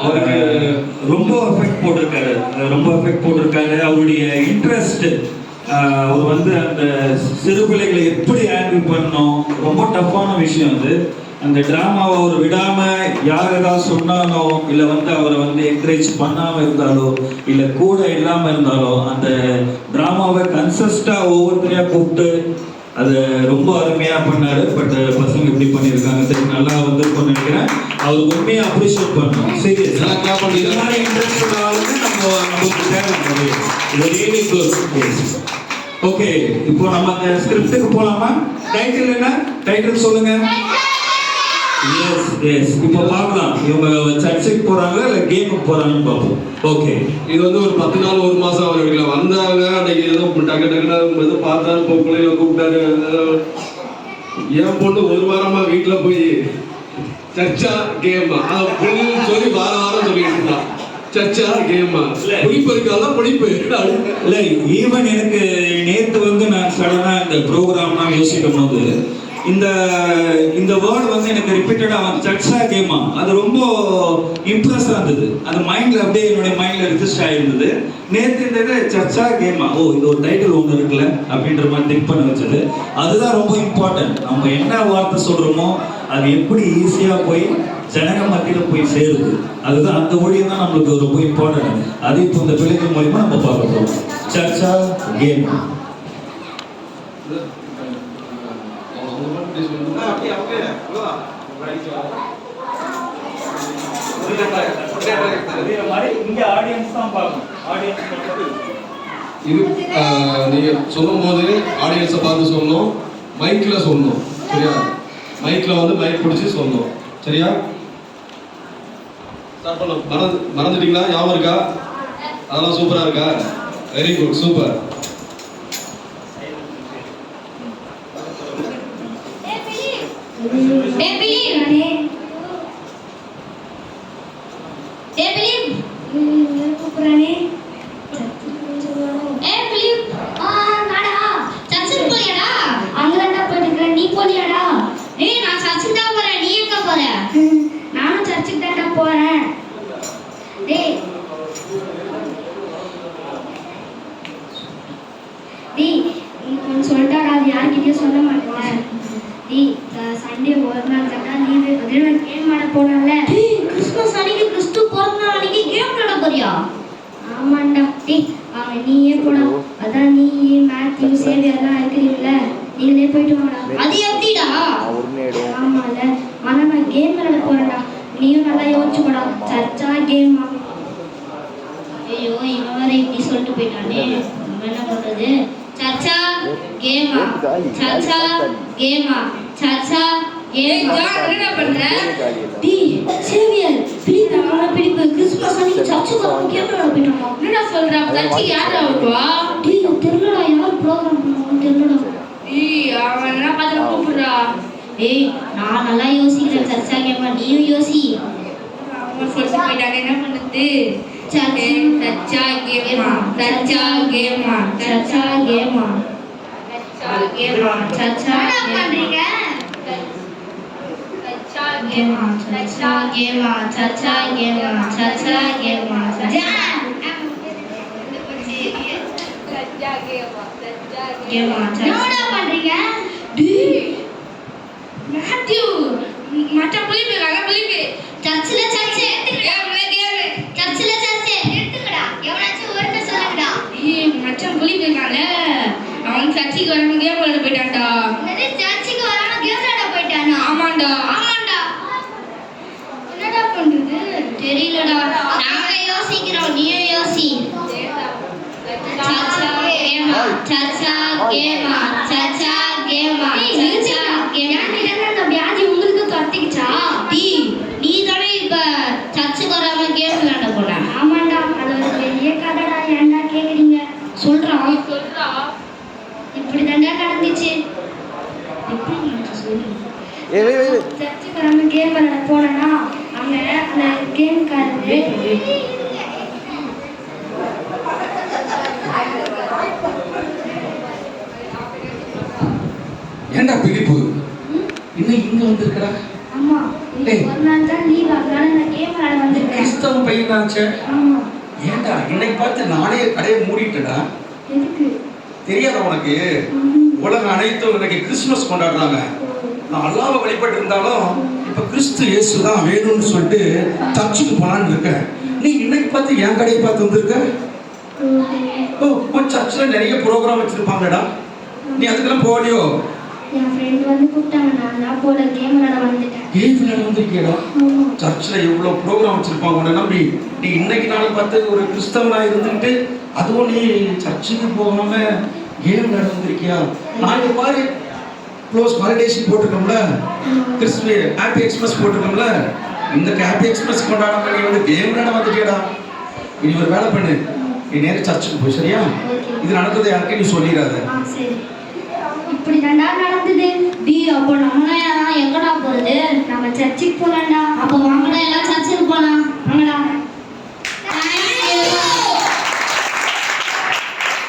அவருக்கு ரொம்ப எஃபெக்ட் போட்டிருக்காரு. அவருடைய இன்ட்ரெஸ்ட், அவர் வந்து அந்த சிறு பிள்ளைகளை எப்படி ஹேண்டில் பண்ணணும், ரொம்ப டஃப்பான விஷயம் அது. அந்த ட்ராமாவை அவர் விடாமல் யார் ஏதாவது சொன்னாலோ இல்லை வந்து அவரை வந்து என்கரேஜ் பண்ணாமல் இருந்தாலோ இல்லை கூட இல்லாமல் இருந்தாலோ அந்த ட்ராமாவை கன்சிஸ்டாக ஒவ்வொருத்தரையாக கூப்பிட்டு அதை ரொம்ப அருமையாக பண்ணார். பட் பசங்க இப்படி பண்ணியிருக்காங்க, சரி நல்லா வந்து நினைக்கிறேன். அவர் உண்மையாக அப்ரிஷியேட் பண்ணணும். சீரியஸ் இது மாதிரி இன்ட்ரெஸ்ட் நமக்கு தேவை. Really good. ஓகே, இப்போ நம்ம அந்த ஸ்கிரிப்டுக்கு போகலாமா? டைட்டில் என்ன? டைட்டில் சொல்லுங்க. எஸ் இப்போ பார்க்கலாம் இவங்க சர்ச்சுக்கு போறாங்களா இல்லை கேமுக்கு போறாங்கன்னு பார்ப்போம். ஓகே, இது வந்து ஒரு 10 நாள் 1 மாசம் அவர் வீட்டில் வந்தாங்க. அன்னைக்கு ஏதோ டக்கு ஏதோ பார்த்தாரு, இப்போ பிள்ளைகளை கூப்பிட்டாரு. என் பொண்ணு 1 வாரமா வீட்டில் போய் சர்ச்சா கேமா பிள்ளைங்க சொல்லி வாரம் சொல்லிட்டு இருந்தான். சர்ச்சா கேமா படிப்பு இருக்காதான் படிப்பு இல்லை. ஈவன் எனக்கு நேற்று வந்து நான் சடனாக இந்த ப்ரோக்ராம்லாம் யோசிக்கும் போது இந்த வேர்டு வந்து எனக்கு ரிப்பீட்டடாக வந்து சர்ச்சா கேமா அது ரொம்ப இம்ப்ரெஸ்ஸாக இருந்தது. அது மைண்டில் அப்படியே என்னுடைய மைண்டில் ரிஜிஸ்டர் ஆகிருந்தது. நேற்று இந்த இது சர்ச்சா கேமா, ஓ இது ஒரு டைட்டில் ஒன்று இருக்குல்ல அப்படின்ற மாதிரி திங்க் பண்ண வச்சது. அதுதான் ரொம்ப இம்பார்ட்டன்ட். நம்ம என்ன வார்த்தை சொல்கிறோமோ அது எப்படி ஈஸியாக போய் ஜனங்க மத்தியில் போய் சேருது, அதுதான் அந்த ஊழியம் தான் நம்மளுக்கு ரொம்ப இம்பார்ட்டன்ட். அது இப்போ இந்த பிள்ளைகள் மூலிமா நம்ம பார்க்க போகிறோம். சர்ச்சா கேமா. இது நீங்க சொல்லும் போது ஆடியன்ஸை பார்த்து சொல்லணும், மைக்ல சொல்லணும். சரியா? மைக்ல வந்து மைக் பிடிச்சி சொல்லணும். சரியா? ஸ்டார்ட் பண்ண மறந்துட்டீங்களா? ஞாபகம் இருக்கா? அதெல்லாம் சூப்பரா இருக்கா? Very good, super. நானும் சர்ச்சுக்கு தான் போறேன். சொல்லிட்டா அது யார்கிட்டயும் சொல்ல மாட்டேன். சண்டே ஒரு நாள் தானே லீவு, அதே நான் கேம் ஆட போனேன்ல. கிறிஸ்துமஸ் அன்னைக்கு கிறிஸ்து பிறந்த நாள் அன்னைக்கு கேம் விளையாட போறியா? ஆமாண்டா. அவன் நீயே போடா, அதான் நீ மேத்யூ சேவியர்லாம் இருக்கிறீங்கள, நீங்களே போயிட்டு வாடா. அது எப்படிடா? ஆமால, ஆனா நான் கேம் விளையாட போறேன்டா, நீயும் நல்லா யோசிச்சு போடா. சர்ச்சா கேமா? ஐயோ இவன் வேற இப்படி சொல்லிட்டு போயிட்டானே, நம்ம என்ன பண்றது? சர்ச்சா கேமா, சர்ச்சா கேமா, சர்ச்சா கேமா. என்ன பண்ற? சேவியர் பிடிப்பு கிறிஸ்துமஸ் அன்னைக்கு சர்ச்சுக்கு வந்து கேம் விளையாட போயிட்டாங்க. என்னடா சொல்ற? சர்ச்சுக்கு யாரா வருவா? தெரியலடா, யார் ப்ரோகிராம் பண்ணுவாங்க தெரியலடா. அவன் என்ன பார்த்து கூப்பிடுறா? நான் நல்லா யோசிக்கிறேன். சர்ச்சா கேமா, நீயும் யோசி. அவங்க சொல்லிட்டு போயிட்டாங்க, என்ன பண்ணுது? சர்ச்சா கேமா, சர்ச்சா கேமா, சர்ச்சா கேமா, சர்ச்சா கேமா, சர்ச்சா பண்றீங்க? சர்ச்சா கேமா, சர்ச்சா கேமா, சர்ச்சா கேமா, சர்ச்சா கேமா, சர்ச்சா கேமா. என்னடா பண்றீங்க? மேத்யூ மற்ற புலிபே சர்ச்சில் சர்ச்சை எடுத்துக்கடா. சர்ச்சில் சர்ச்சை எடுத்துக்கடா. எவனாச்சும் ஒருத்த சொல்லுங்கடா. மச்சான் புலிபேனால அவன் சர்ச்சுக்கு வராம கேம் விளையாட போயிட்டான்டா. சர்ச்சுக்கு வராம கேம் விளையாட போயிட்டானா? ஆமாண்டா. என்னடா பண்றது? தெரியலடா, நாங்களே யோசிக்கிறோம், நீயும் யோசி. சர்ச்சா கேமா, சர்ச்சா கேமா, சர்ச்சா கேமா, சர்ச்சா கேமா. அந்த வியாதி உங்களுக்கு தொத்திக்கிச்சா? நீ தானே இப்ப சர்ச்சுக்கு வராம கேம் விளையாட போன? ஆமாண்டா, அது ஒரு பெரிய கதைடா. ஏன்டா கேக்குறீங்க? சொல்றா. இப்படி தாண்டா நடந்துச்சு. சர்ச்சுக்கு வராம கேம் விளையாட போனா அங்க அந்த கேம் காரரு ஏண்டா பிலிப்பு இன்னும் இங்க வந்திருக்கடா? ஆமா, ஒரு நாள் தான் லீவ், அதனால நான் கேம் விளையாட வந்திருக்கேன். பையன் ஆச்சே. ஆமா. ஏன்டா இன்னைக்கு பார்த்து நானே கடையை மூடிட்டேடா. எதுக்கு? தெரியாத உனக்கு? உலகம் அனைத்தும் இன்னைக்கு கிறிஸ்துமஸ் கொண்டாடுறாங்க. நான் அல்லாஹ்வை வழிபட்டு இருந்தாலும் இப்ப கிறிஸ்து இயேசு தான் வேணும்னு சொல்லிட்டு சர்ச்சுக்கு போலான்னு இருக்கேன். நீ இன்னைக்கு பார்த்து என் கடையை பார்த்து வந்திருக்க. ஓ, உன் சர்ச்சில் நிறைய ப்ரோக்ராம் வச்சிருப்பாங்கடா, நீ அதுக்கெல்லாம் போகலையோ? என் ஃப்ரெண்ட் வந்து கூப்பிட்டாங்க, நான் போல கேம் விளையாட வந்துட்டேன். கேம் விளையாட வந்திருக்கியடா? சர்ச்சில் எவ்வளோ ப்ரோக்ராம் வச்சிருப்பாங்க உன்னை நம்பி. நீ இன்னைக்கு நாளை பார்த்து ஒரு கிறிஸ்தவனா இருந்துக்கிட்டு அதுவும் நீ சர்ச்சுக்கு போகாம கேம் விளையாட வந்திருக்கியா? நாளைக்கு பாரு, க்ளோஸ் ஹாலிடேஸ் போட்டிருக்கோம்ல, கிறிஸ்துவ ஹாப்பி எக்ஸ்பிரஸ் போட்டிருக்கோம்ல, இந்த ஹாப்பி எக்ஸ்பிரஸ் கொண்டாடாம நீ வந்து கேம் விளையாட வந்துட்டியடா. இனி ஒரு வேலை பண்ணு, நீ நேரம் சர்ச்சுக்கு போய், சரியா? இது நடந்தது யாருக்கு நீ சொல்லிடாத. சரி. இப்படி தாண்டா நடந்தது. அப்போ நம்ம எங்கடா போறது? நம்ம சர்ச்சுக்கு போலாம்டா. அப்போ வாங்கடா எல்லாம் சர்ச்சுக்கு போலாம்.